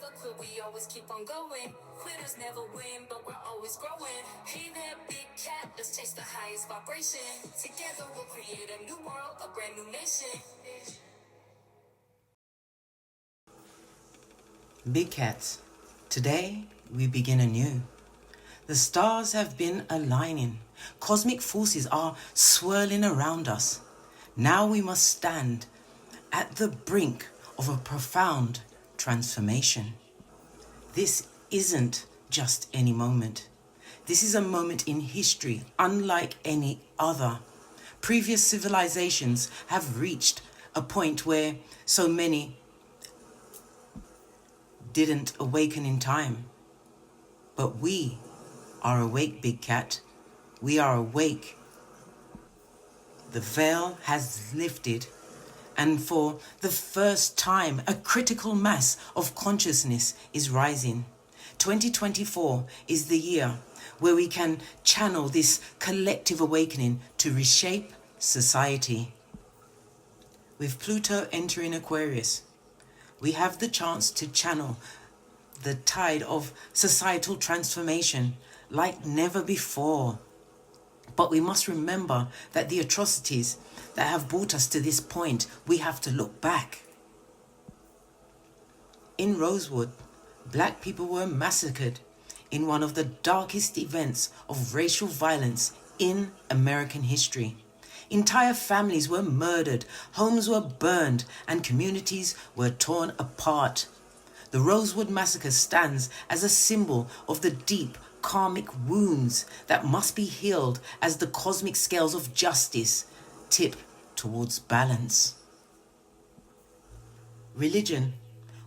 never quit, we always keep on going. Quitters never win, but we're always growing. Hey there, big cat, let's chase the highest vibration. Together we'll create a new world, a brand new nation. Big cats, today we begin anew. The stars have been aligning. Cosmic forces are swirling around us. Now we must stand at the brink of a profound transformation. This isn't just any moment. This is a moment in history unlike any other. Previous civilizations have reached a point where so many didn't awaken in time. But we are awake, Big Cat. We are awake. The veil has lifted, and for the first time, a critical mass of consciousness is rising. 2024 is the year where we can channel this collective awakening to reshape society. With Pluto entering Aquarius, we have the chance to channel the tide of societal transformation like never before. But we must remember that the atrocities that have brought us to this point, we have to look back. In Rosewood, black people were massacred in one of the darkest events of racial violence in American history. Entire families were murdered, homes were burned, and communities were torn apart. The Rosewood Massacre stands as a symbol of the deep karmic wounds that must be healed as the cosmic scales of justice tip towards balance. Religion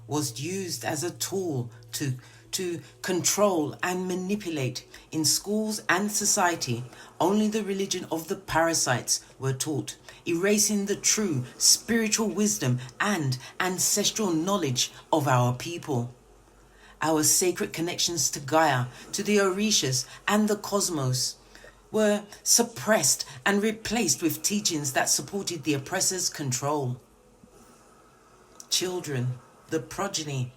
was used as a tool to control and manipulate. In schools and society, only the religion of the parasites were taught, erasing the true spiritual wisdom and ancestral knowledge of our people. Our sacred connections to Gaia, to the Orishas and the cosmos were suppressed and replaced with teachings that supported the oppressor's control. Children, the progeny,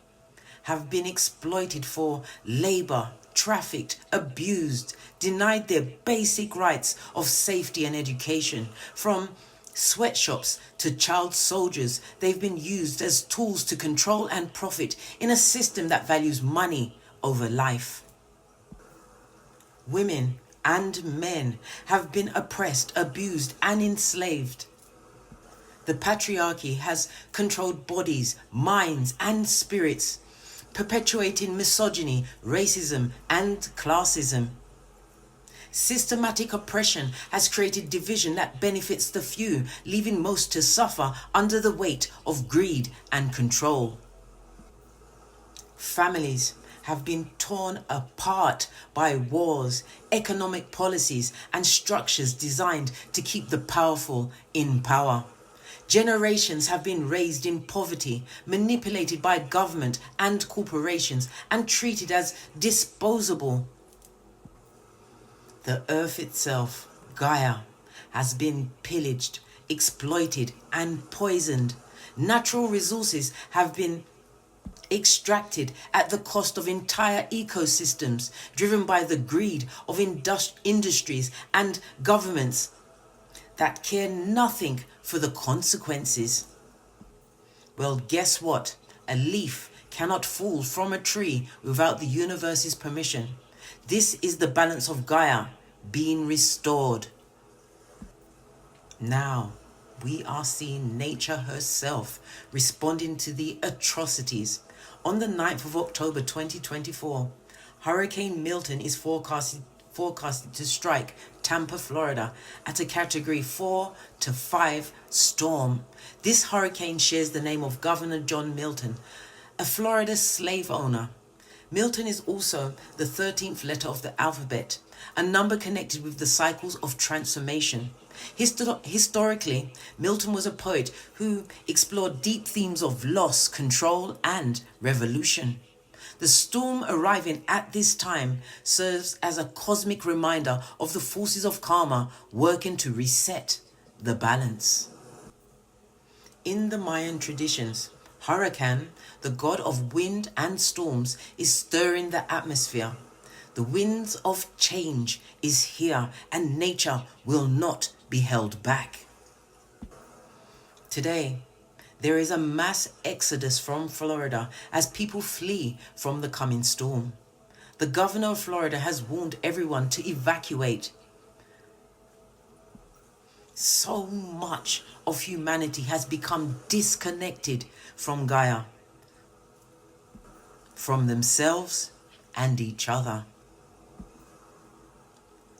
have been exploited for labor, trafficked, abused, denied their basic rights of safety and education. From sweatshops to child soldiers, they've been used as tools to control and profit in a system that values money over life. Women and men have been oppressed, abused, and enslaved. The patriarchy has controlled bodies, minds, and spirits, perpetuating misogyny, racism, and classism. Systematic oppression has created division that benefits the few, leaving most to suffer under the weight of greed and control. Families have been torn apart by wars, economic policies, and structures designed to keep the powerful in power. Generations have been raised in poverty, manipulated by government and corporations, and treated as disposable. The earth itself, Gaia, has been pillaged, exploited, and poisoned. Natural resources have been extracted at the cost of entire ecosystems, driven by the greed of industries and governments that care nothing for the consequences. Well, guess what? A leaf cannot fall from a tree without the universe's permission. This is the balance of Gaia being restored. Now, we are seeing nature herself responding to the atrocities. On the 9th of October 2024, Hurricane Milton is forecasted to strike Tampa, Florida at a Category 4 to 5 storm. This hurricane shares the name of Governor John Milton, a Florida slave owner. Milton is also the 13th letter of the alphabet, a number connected with the cycles of transformation. Historically, Milton was a poet who explored deep themes of loss, control, and revolution. The storm arriving at this time serves as a cosmic reminder of the forces of karma working to reset the balance. In the Mayan traditions, Hurricane, the god of wind and storms, is stirring the atmosphere. The winds of change is here, and nature will not be held back. Today, there is a mass exodus from Florida as people flee from the coming storm. The governor of Florida has warned everyone to evacuate. So much of humanity has become disconnected from Gaia, from themselves and each other.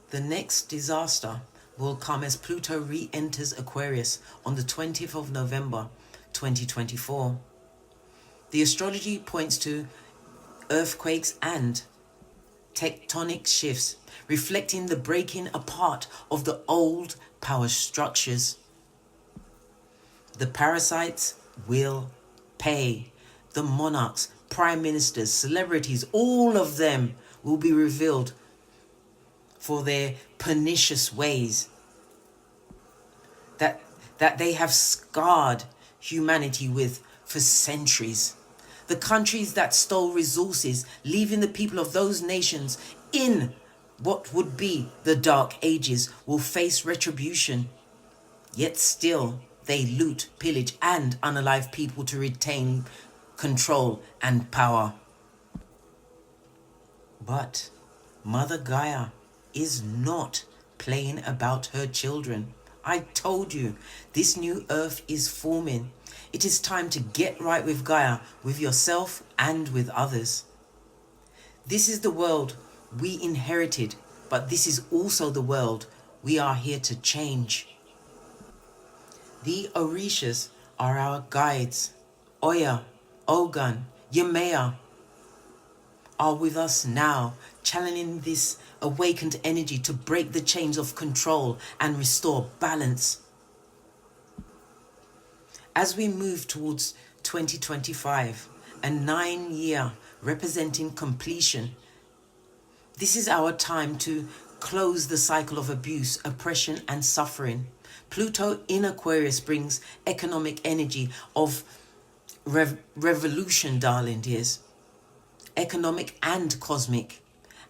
The next disaster will come as Pluto re-enters Aquarius on the 20th of November 2024. The astrology points to earthquakes and tectonic shifts, reflecting the breaking apart of the old power structures. The parasites will pay. The monarchs, prime ministers, celebrities, all of them will be revealed for their pernicious ways that they have scarred humanity with for centuries. The countries that stole resources, leaving the people of those nations in what would be the Dark Ages, will face retribution. Yet still, they loot, pillage, and unalive people to retain control and power. But Mother Gaia is not playing about her children. I told you, this new earth is forming. It is time to get right with Gaia, with yourself and with others. This is the world we inherited, but this is also the world we are here to change. The Orishas are our guides. Oya, Ogun, Yemaya are with us now, channeling this awakened energy to break the chains of control and restore balance. As we move towards 2025, a 9-year representing completion, this is our time to close the cycle of abuse, oppression, and suffering. Pluto in Aquarius brings economic energy of revolution, darling dears. Economic and cosmic.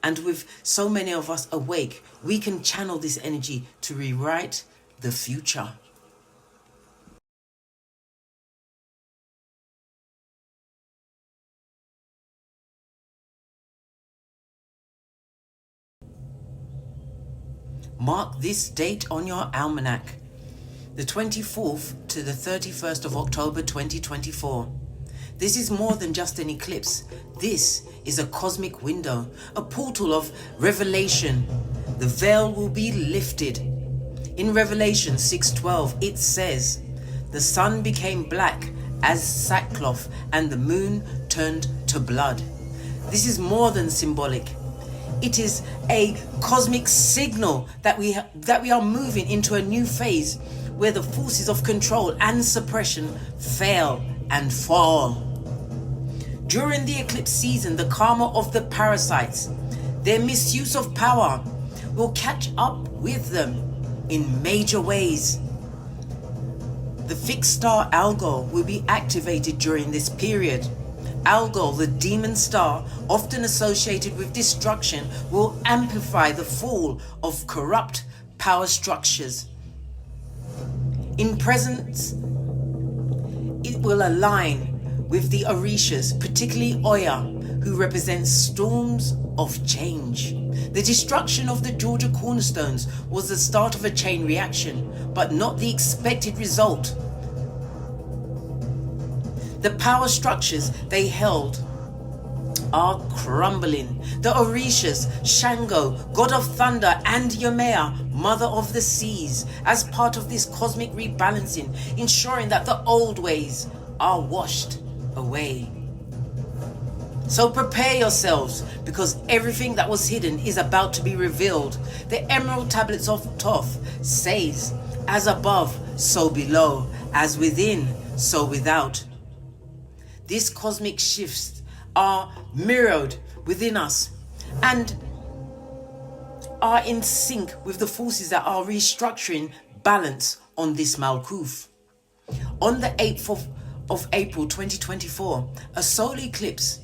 And with so many of us awake, we can channel this energy to rewrite the future. Mark this date on your almanac, the 24th to the 31st of October 2024. This is more than just an eclipse. This is a cosmic window, a portal of revelation. The veil will be lifted. In Revelation 6:12, it says, "The sun became black as sackcloth, and the moon turned to blood." This is more than symbolic. It is a cosmic signal that we are moving into a new phase where the forces of control and suppression fail and fall. During the eclipse season, the karma of the parasites, their misuse of power, will catch up with them in major ways. The fixed star Algol will be activated during this period. Algol, the demon star, often associated with destruction, will amplify the fall of corrupt power structures. In presence, it will align with the Orishas, particularly Oya, who represents storms of change. The destruction of the Georgia cornerstones was the start of a chain reaction, but not the expected result. The power structures they held are crumbling. The Orishas, Shango, god of thunder, and Yemaya, mother of the seas, as part of this cosmic rebalancing, ensuring that the old ways are washed away. So prepare yourselves, because everything that was hidden is about to be revealed. The emerald tablets of Thoth says, "As above, so below, as within, so without." These cosmic shifts are mirrored within us and are in sync with the forces that are restructuring balance on this Malkuth. On the 8th of April 2024, a solar eclipse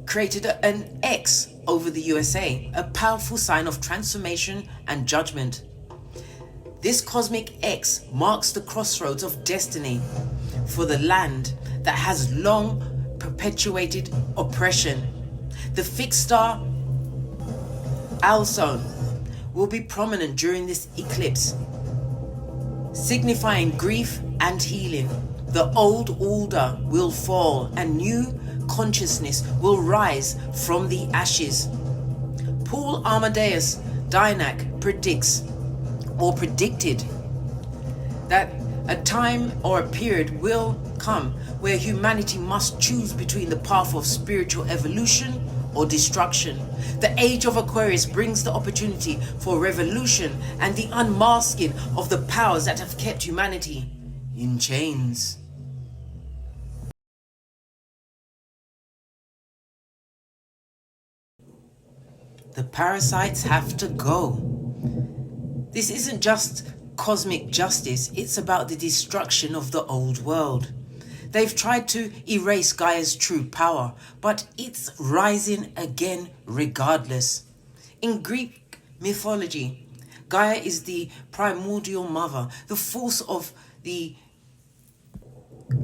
created an X over the USA, a powerful sign of transformation and judgment. This cosmic X marks the crossroads of destiny for the land that has long perpetuated oppression. The fixed star Alcyon will be prominent during this eclipse, signifying grief and healing. The old order will fall and new consciousness will rise from the ashes. Paul Amadeus Dynak predicted that a time or a period will come where humanity must choose between the path of spiritual evolution or destruction. The age of Aquarius brings the opportunity for revolution and the unmasking of the powers that have kept humanity in chains. The parasites have to go. This isn't just cosmic justice, it's about the destruction of the old world. They've tried to erase Gaia's true power, but it's rising again regardless. In Greek mythology, Gaia is the primordial mother, the force of the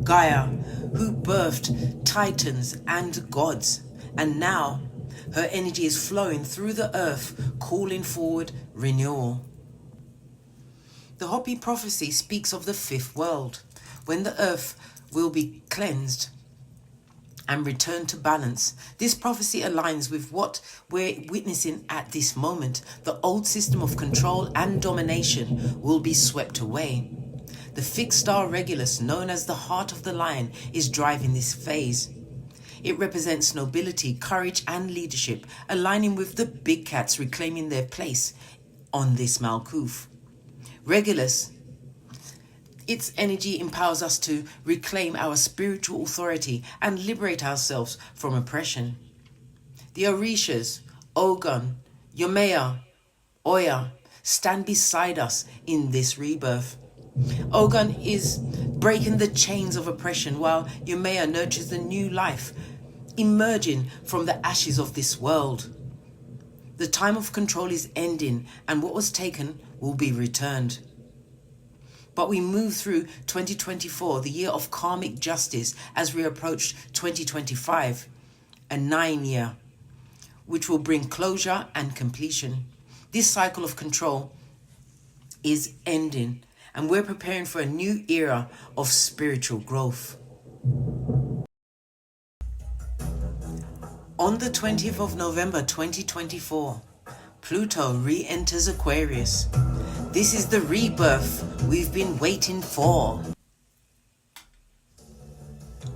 Gaia who birthed titans and gods, and now her energy is flowing through the earth, calling forward renewal. The Hopi prophecy speaks of the fifth world, when the earth will be cleansed and return to balance. This prophecy aligns with what we're witnessing at this moment. The old system of control and domination will be swept away. The fixed star Regulus, known as the heart of the lion, is driving this phase. It represents nobility, courage and leadership, aligning with the big cats reclaiming their place on this Malkuth. Regulus, its energy empowers us to reclaim our spiritual authority and liberate ourselves from oppression. The Orishas, Ogun, Yomea, Oya, stand beside us in this rebirth. Ogun is breaking the chains of oppression, while Yomea nurtures the new life, emerging from the ashes of this world. The time of control is ending, and what was taken will be returned. But we move through 2024, the year of karmic justice, as we approach 2025, a 9-year, which will bring closure and completion. This cycle of control is ending, and we're preparing for a new era of spiritual growth. On the 20th of November 2024, Pluto re-enters Aquarius. This is the rebirth we've been waiting for.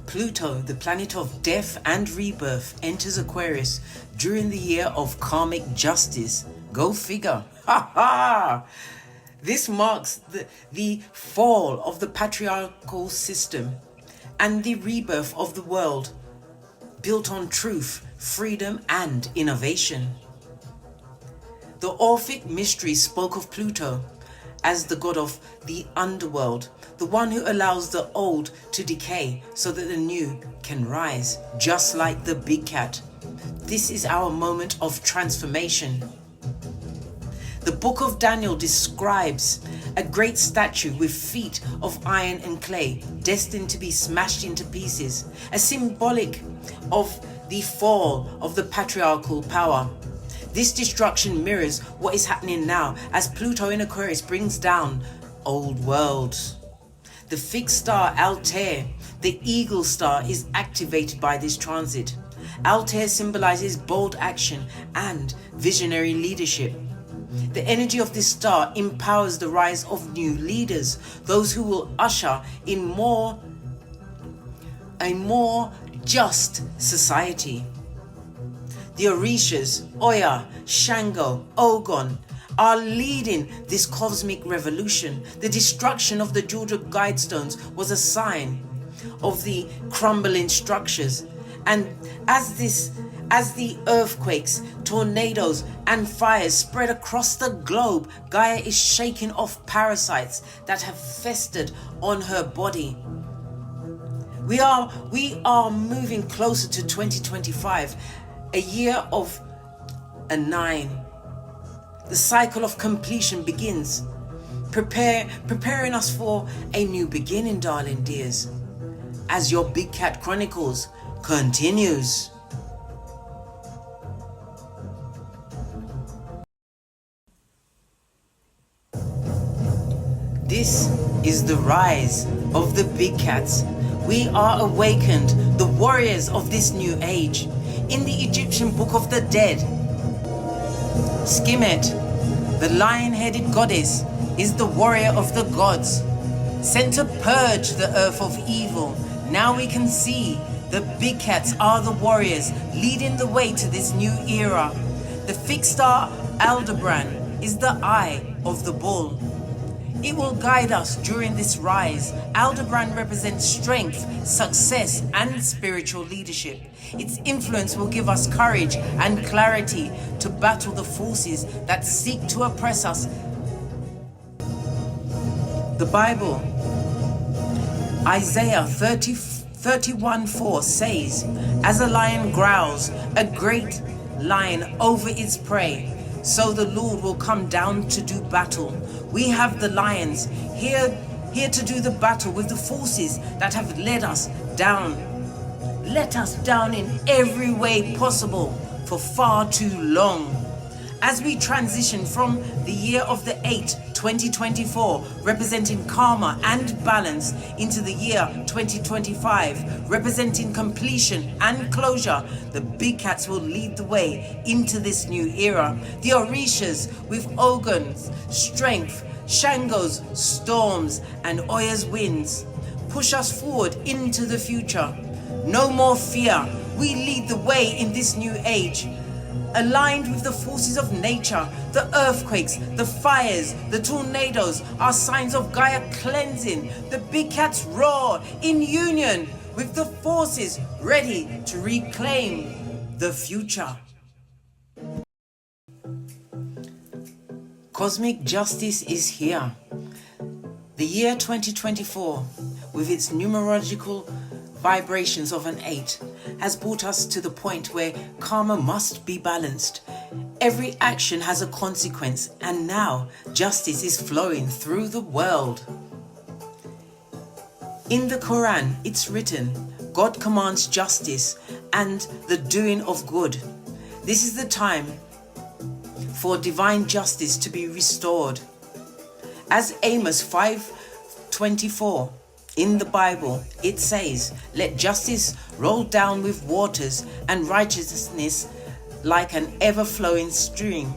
Pluto, the planet of death and rebirth, enters Aquarius during the year of karmic justice. Go figure. Ha ha! This marks the fall of the patriarchal system and the rebirth of the world built on truth, freedom and innovation. The Orphic mysteries spoke of Pluto as the god of the underworld, the one who allows the old to decay so that the new can rise, just like the big cat. This is our moment of transformation. The book of Daniel describes a great statue with feet of iron and clay, destined to be smashed into pieces, a symbolic of the fall of the patriarchal power. This destruction mirrors what is happening now as Pluto in Aquarius brings down old worlds. The fixed star Altair, the eagle star, is activated by this transit. Altair symbolizes bold action and visionary leadership. The energy of this star empowers the rise of new leaders, those who will usher in a more just society. The Orishas, Oya, Shango, Ogon are leading this cosmic revolution. The destruction of the Georgia Guidestones was a sign of the crumbling structures. And as the earthquakes, tornadoes and fires spread across the globe, Gaia is shaking off parasites that have festered on her body. We are moving closer to 2025, a year of a 9. The cycle of completion begins, preparing us for a new beginning, darling dears, as your Big Cat Chronicles continues. This is the rise of the big cats. We are awakened, the warriors of this new age. In the Egyptian Book of the Dead, Skemet, the lion-headed goddess, is the warrior of the gods, sent to purge the earth of evil. Now we can see the big cats are the warriors leading the way to this new era. The fixed star Aldebaran is the eye of the bull. It will guide us during this rise. Aldebaran represents strength, success, and spiritual leadership. Its influence will give us courage and clarity to battle the forces that seek to oppress us. The Bible, Isaiah 31:4 says, "As a lion growls, a great lion over its prey, so the Lord will come down to do battle." We have the lions here to do the battle with the forces that have let us down in every way possible for far too long. As we transition from the year of the 8, 2024, representing karma and balance, into the year 2025, representing completion and closure, the big cats will lead the way into this new era. The Orishas with Ogons, strength, Shangos, storms, and Oya's winds push us forward into the future. No more fear. We lead the way in this new age. Aligned with the forces of nature, the earthquakes, the fires, the tornadoes are signs of Gaia cleansing. The big cats roar in union with the forces ready to reclaim the future. Cosmic justice is here. The year 2024, with its numerological vibrations of an 8, has brought us to the point where karma must be balanced. Every action has a consequence, and now justice is flowing through the world. In the Quran, it's written, God commands justice and the doing of good. This is the time for divine justice to be restored. As Amos 5:24 in the Bible, it says, "Let justice roll down with waters and righteousness like an ever-flowing stream."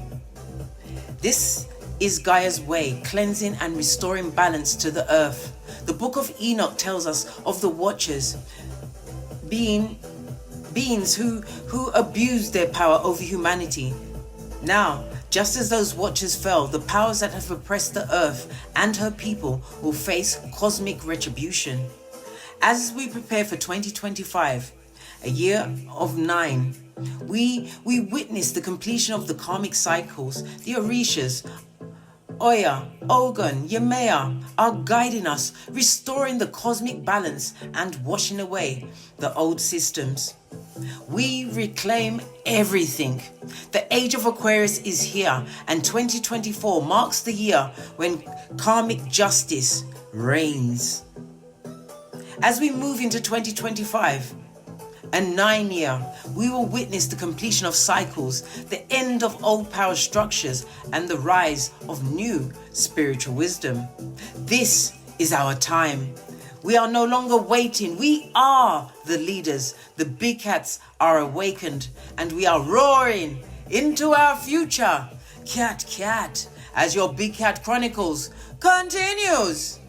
This is Gaia's way, cleansing and restoring balance to the earth. The book of Enoch tells us of the watchers, beings who abused their power over humanity. Now, just as those watchers fell, the powers that have oppressed the earth and her people will face cosmic retribution. As we prepare for 2025, a year of 9, we witness the completion of the karmic cycles. The Orishas, Oya, Ogun, Yemaya are guiding us, restoring the cosmic balance and washing away the old systems. We reclaim everything. The age of Aquarius is here, and 2024 marks the year when karmic justice reigns. As we move into 2025, a 9 year, we will witness the completion of cycles, the end of old power structures, and the rise of new spiritual wisdom. This is our time. We are no longer waiting. We are the leaders. The big cats are awakened, and we are roaring into our future. Cat, cat, as your Big Cat Chronicles continues.